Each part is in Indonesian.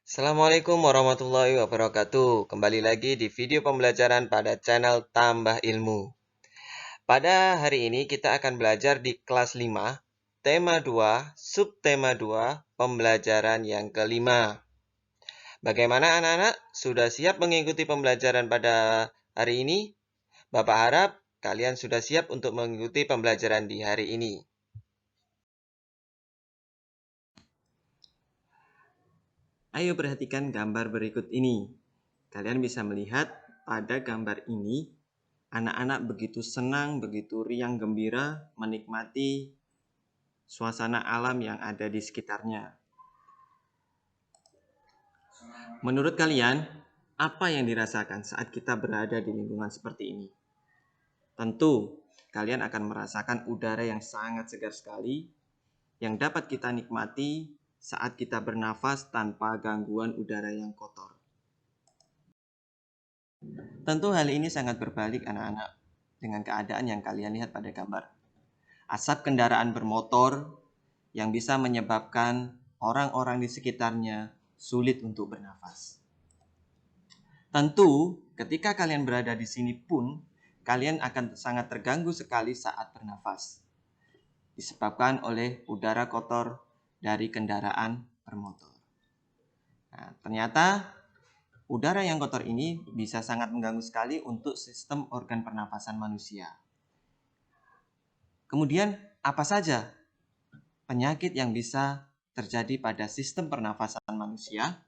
Assalamualaikum warahmatullahi wabarakatuh. Kembali lagi di video pembelajaran pada channel Tambah Ilmu. Pada hari ini kita akan belajar di kelas 5, tema 2, subtema 2, pembelajaran yang kelima. Bagaimana anak-anak? Sudah siap mengikuti pembelajaran pada hari ini? Bapak harap kalian sudah siap untuk mengikuti pembelajaran di hari ini. Ayo perhatikan gambar berikut ini. Kalian bisa melihat pada gambar ini, anak-anak begitu senang, begitu riang gembira menikmati suasana alam yang ada di sekitarnya. Menurut kalian, apa yang dirasakan saat kita berada di lingkungan seperti ini? Tentu, kalian akan merasakan udara yang sangat segar sekali yang dapat kita nikmati saat kita bernafas tanpa gangguan udara yang kotor. Tentu hal ini sangat berbalik anak-anak dengan keadaan yang kalian lihat pada gambar. Asap kendaraan bermotor yang bisa menyebabkan orang-orang di sekitarnya sulit untuk bernafas. Tentu, ketika kalian berada di sini pun, kalian akan sangat terganggu sekali saat bernafas. Disebabkan oleh udara kotor dari kendaraan bermotor. Nah, ternyata udara yang kotor ini bisa sangat mengganggu sekali untuk sistem organ pernafasan manusia. Kemudian, apa saja penyakit yang bisa terjadi pada sistem pernafasan manusia?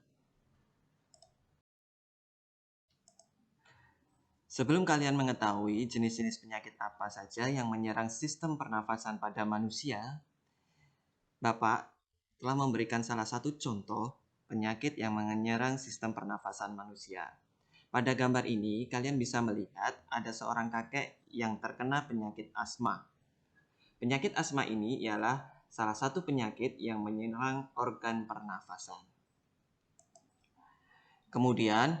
Sebelum kalian mengetahui jenis-jenis penyakit apa saja yang menyerang sistem pernafasan pada manusia, Bapak telah memberikan salah satu contoh penyakit yang menyerang sistem pernafasan manusia. Pada gambar ini, kalian bisa melihat ada seorang kakek yang terkena penyakit asma. Penyakit asma ini ialah salah satu penyakit yang menyerang organ pernafasan. Kemudian,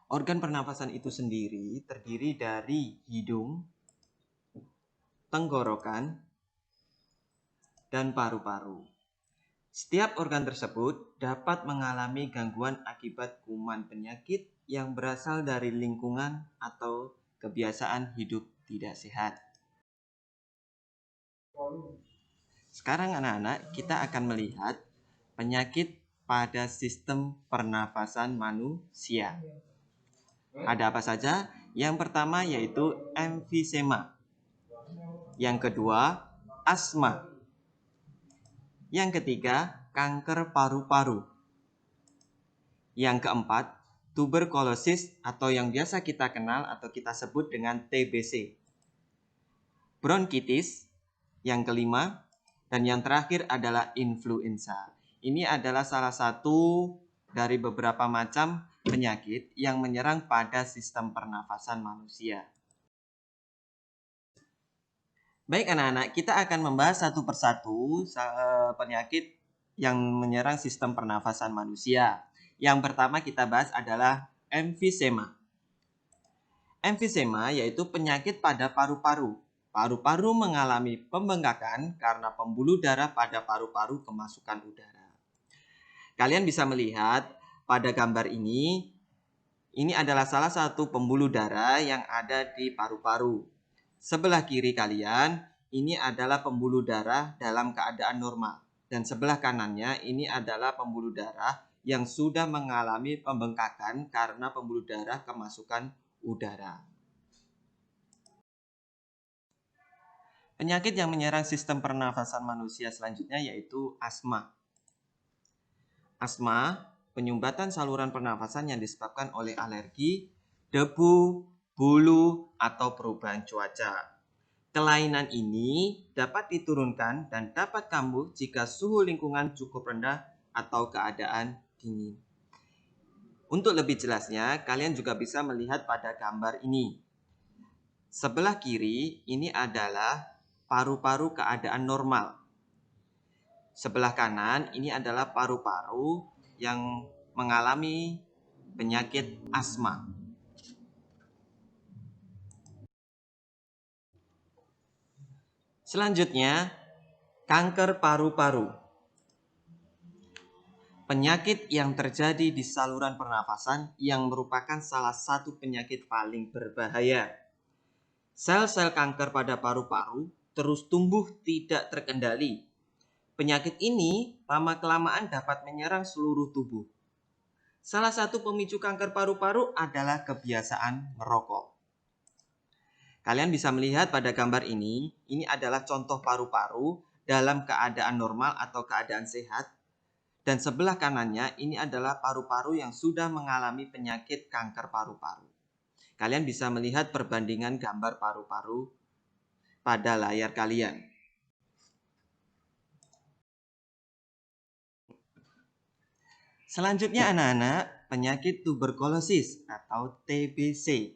organ pernafasan itu sendiri terdiri dari hidung, tenggorokan, dan paru-paru. Setiap organ tersebut dapat mengalami gangguan akibat kuman penyakit yang berasal dari lingkungan atau kebiasaan hidup tidak sehat. Sekarang anak-anak, kita akan melihat penyakit pada sistem pernafasan manusia. Ada apa saja? Yang pertama yaitu emfisema. Yang kedua, asma. Yang ketiga, kanker paru-paru. Yang keempat, tuberkulosis atau yang biasa kita kenal atau kita sebut dengan TBC. Bronkitis. Yang kelima, dan yang terakhir adalah influenza. Ini adalah salah satu dari beberapa macam penyakit yang menyerang pada sistem pernafasan manusia. Baik anak-anak, kita akan membahas satu persatu penyakit yang menyerang sistem pernafasan manusia. Yang pertama kita bahas adalah emfisema. Emfisema yaitu penyakit pada paru-paru. Paru-paru mengalami pembengkakan karena pembuluh darah pada paru-paru kemasukan udara. Kalian bisa melihat pada gambar ini adalah salah satu pembuluh darah yang ada di paru-paru. Sebelah kiri kalian, ini adalah pembuluh darah dalam keadaan normal. Dan sebelah kanannya, ini adalah pembuluh darah yang sudah mengalami pembengkakan karena pembuluh darah kemasukan udara. Penyakit yang menyerang sistem pernafasan manusia selanjutnya yaitu asma. Asma, penyumbatan saluran pernafasan yang disebabkan oleh alergi, debu, bulu, atau perubahan cuaca. Kelainan ini dapat diturunkan dan dapat kambuh jika suhu lingkungan cukup rendah atau keadaan dingin. Untuk lebih jelasnya, kalian juga bisa melihat pada gambar ini. Sebelah kiri ini adalah paru-paru keadaan normal. Sebelah kanan ini adalah paru-paru yang mengalami penyakit asma. Selanjutnya, kanker paru-paru. penyakit yang terjadi di saluran pernafasan yang merupakan salah satu penyakit paling berbahaya. Sel-sel kanker pada paru-paru terus tumbuh tidak terkendali. Penyakit ini lama-kelamaan dapat menyerang seluruh tubuh. Salah satu pemicu kanker paru-paru adalah kebiasaan merokok. Kalian bisa melihat pada gambar ini adalah contoh paru-paru dalam keadaan normal atau keadaan sehat. Dan sebelah kanannya ini adalah paru-paru yang sudah mengalami penyakit kanker paru-paru. Kalian bisa melihat perbandingan gambar paru-paru pada layar kalian. Selanjutnya anak-anak, penyakit tuberkulosis atau TBC.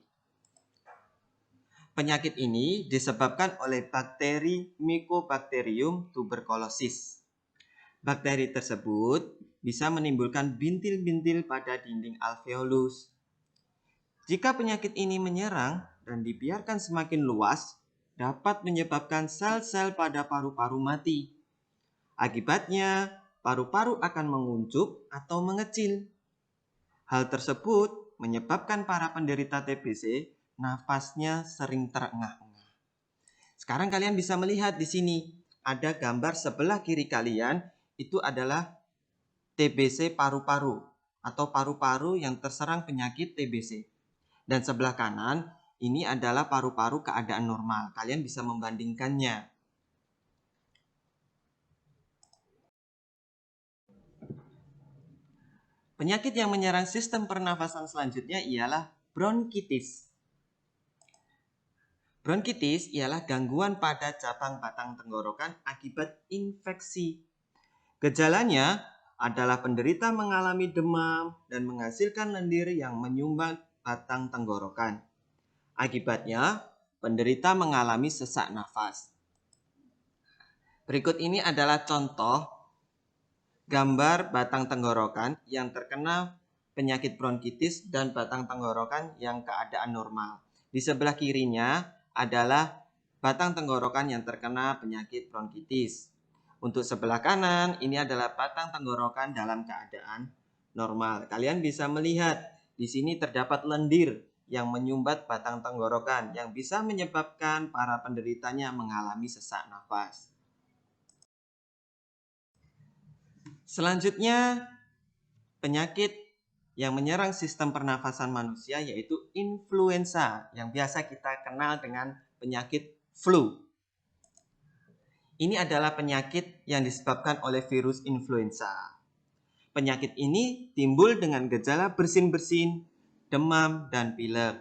Penyakit ini disebabkan oleh bakteri Mycobacterium tuberculosis. Bakteri tersebut bisa menimbulkan bintil-bintil pada dinding alveolus. Jika penyakit ini menyerang dan dibiarkan semakin luas, dapat menyebabkan sel-sel pada paru-paru mati. Akibatnya, paru-paru akan menguncup atau mengecil. Hal tersebut menyebabkan para penderita TBC nafasnya sering terengah-engah. Sekarang kalian bisa melihat di sini ada gambar sebelah kiri kalian itu adalah TBC paru-paru atau paru-paru yang terserang penyakit TBC. Dan sebelah kanan ini adalah paru-paru keadaan normal. Kalian bisa membandingkannya. Penyakit yang menyerang sistem pernafasan selanjutnya ialah bronkitis. Bronkitis ialah gangguan pada cabang batang tenggorokan akibat infeksi. Gejalanya adalah penderita mengalami demam dan menghasilkan lendir yang menyumbat batang tenggorokan. Akibatnya, penderita mengalami sesak nafas. Berikut ini adalah contoh gambar batang tenggorokan yang terkena penyakit bronkitis dan batang tenggorokan yang keadaan normal. Di sebelah kirinya adalah batang tenggorokan yang terkena penyakit bronkitis. Untuk sebelah kanan, ini adalah batang tenggorokan dalam keadaan normal. Kalian bisa melihat di sini terdapat lendir yang menyumbat batang tenggorokan yang bisa menyebabkan para penderitanya mengalami sesak nafas. Selanjutnya, penyakit yang menyerang sistem pernafasan manusia yaitu influenza yang biasa kita kenal dengan penyakit flu. Ini adalah penyakit yang disebabkan oleh virus influenza. Penyakit ini timbul dengan gejala bersin-bersin, demam, dan pilek.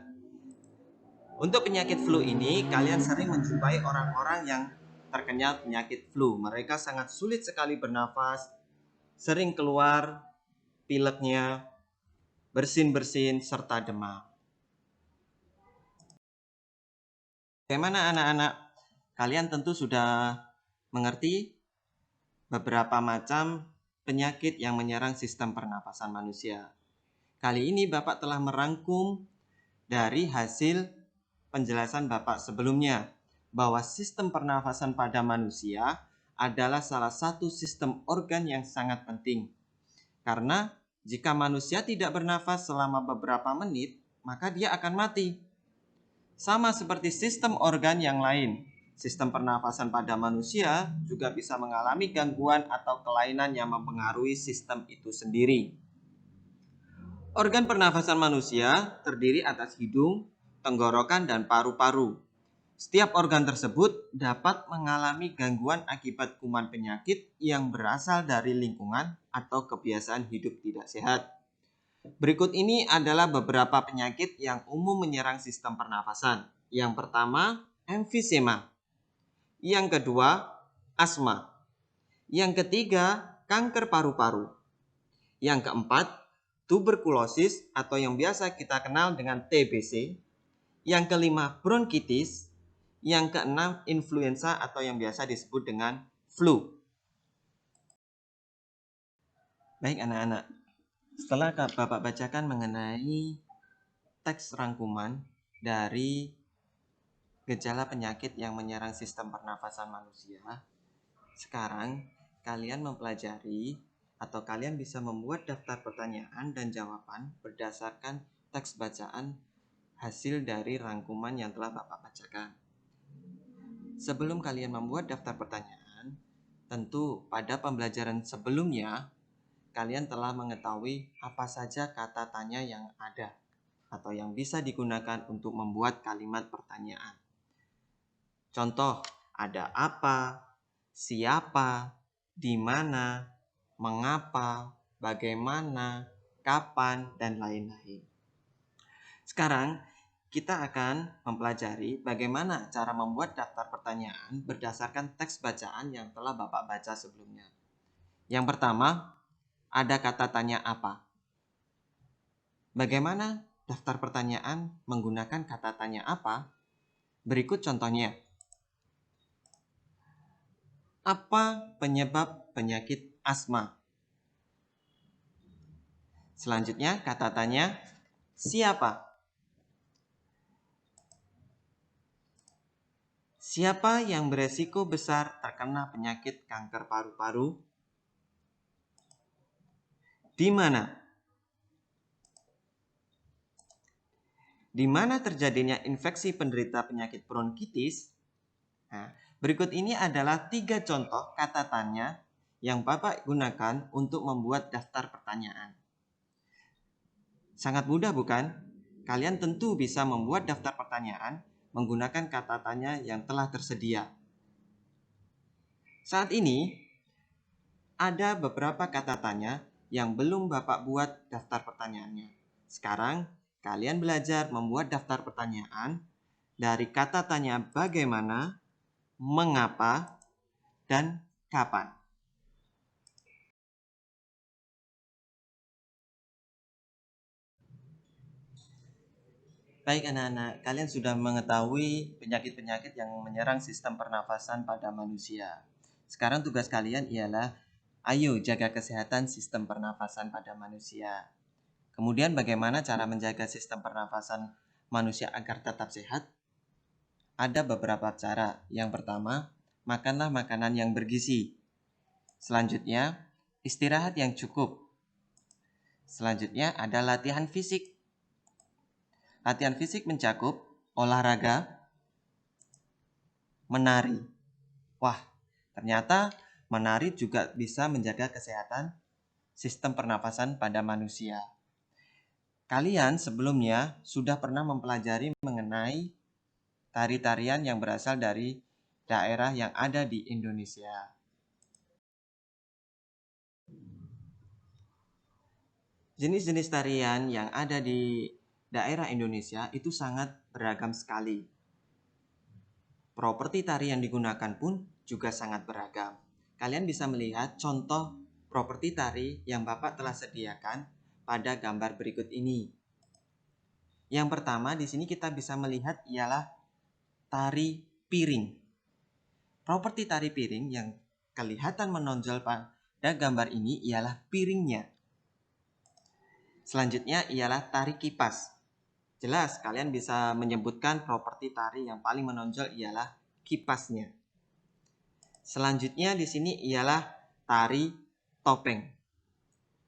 Untuk penyakit flu ini, kalian sering menjumpai orang-orang yang terkena penyakit flu. Mereka sangat sulit sekali bernafas, sering keluar pileknya, bersin-bersin, serta demam. Bagaimana anak-anak? Kalian tentu sudah mengerti beberapa macam penyakit yang menyerang sistem pernapasan manusia. Kali ini Bapak telah merangkum dari hasil penjelasan Bapak sebelumnya bahwa sistem pernafasan pada manusia adalah salah satu sistem organ yang sangat penting. Karena jika manusia tidak bernafas selama beberapa menit, maka dia akan mati. Sama seperti sistem organ yang lain, sistem pernafasan pada manusia juga bisa mengalami gangguan atau kelainan yang mempengaruhi sistem itu sendiri. Organ pernafasan manusia terdiri atas hidung, tenggorokan, dan paru-paru. Setiap organ tersebut dapat mengalami gangguan akibat kuman penyakit yang berasal dari lingkungan atau kebiasaan hidup tidak sehat. Berikut ini adalah beberapa penyakit yang umum menyerang sistem pernafasan. Yang pertama, emfisema. Yang kedua, asma. Yang ketiga, kanker paru-paru. Yang keempat, tuberkulosis atau yang biasa kita kenal dengan TBC. Yang kelima, bronkitis. Yang keenam, influenza atau yang biasa disebut dengan flu. Baik anak-anak. Setelah Bapak bacakan mengenai teks rangkuman dari gejala penyakit yang menyerang sistem pernafasan manusia, sekarang kalian mempelajari atau kalian bisa membuat daftar pertanyaan dan jawaban berdasarkan teks bacaan hasil dari rangkuman yang telah Bapak bacakan. Sebelum kalian membuat daftar pertanyaan, tentu pada pembelajaran sebelumnya kalian telah mengetahui apa saja kata tanya yang ada atau yang bisa digunakan untuk membuat kalimat pertanyaan. Contoh, ada apa, siapa, di mana, mengapa, bagaimana, kapan, dan lain-lain. Sekarang, kita akan mempelajari bagaimana cara membuat daftar pertanyaan berdasarkan teks bacaan yang telah Bapak baca sebelumnya. Yang pertama, ada kata tanya apa. Bagaimana daftar pertanyaan menggunakan kata tanya apa? Berikut contohnya. Apa penyebab penyakit asma? Selanjutnya kata tanya siapa? Siapa yang beresiko besar terkena penyakit kanker paru-paru? Di mana? Di mana terjadinya infeksi penderita penyakit bronkitis? Nah, berikut ini adalah 3 contoh kata tanya yang Bapak gunakan untuk membuat daftar pertanyaan. Sangat mudah bukan? Kalian tentu bisa membuat daftar pertanyaan menggunakan kata tanya yang telah tersedia. Saat ini, ada beberapa kata tanya yang belum Bapak buat daftar pertanyaannya. Sekarang, kalian belajar membuat daftar pertanyaan dari kata tanya bagaimana, mengapa, dan kapan. Baik anak-anak, kalian sudah mengetahui penyakit-penyakit yang menyerang sistem pernafasan pada manusia. Sekarang tugas kalian ialah, ayo jaga kesehatan sistem pernafasan pada manusia. Kemudian bagaimana cara menjaga sistem pernafasan manusia agar tetap sehat? Ada beberapa cara. Yang pertama, makanlah makanan yang bergizi. Selanjutnya, istirahat yang cukup. Selanjutnya ada latihan fisik. Latihan fisik mencakup olahraga, menari. Wah, ternyata menari juga bisa menjaga kesehatan sistem pernafasan pada manusia. Kalian sebelumnya sudah pernah mempelajari mengenai tari-tarian yang berasal dari daerah yang ada di Indonesia. Jenis-jenis tarian yang ada di daerah Indonesia itu sangat beragam sekali. Properti tari yang digunakan pun juga sangat beragam. Kalian bisa melihat contoh properti tari yang Bapak telah sediakan pada gambar berikut ini. Yang pertama di sini kita bisa melihat ialah tari piring. Properti tari piring yang kelihatan menonjol pada gambar ini ialah piringnya. Selanjutnya ialah tari kipas. Jelas kalian bisa menyebutkan properti tari yang paling menonjol ialah kipasnya. Selanjutnya di sini ialah tari topeng.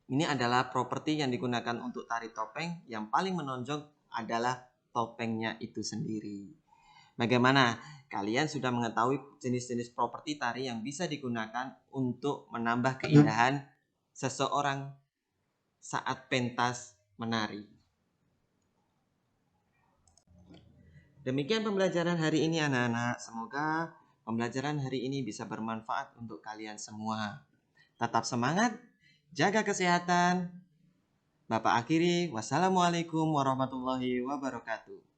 Ini adalah properti yang digunakan untuk tari topeng yang paling menonjol adalah topengnya itu sendiri. Bagaimana? Kalian sudah mengetahui jenis-jenis properti tari yang bisa digunakan untuk menambah keindahan seseorang saat pentas menari. Demikian pembelajaran hari ini anak-anak. Semoga pembelajaran hari ini bisa bermanfaat untuk kalian semua. Tetap semangat, jaga kesehatan. Bapak akhiri, wassalamualaikum warahmatullahi wabarakatuh.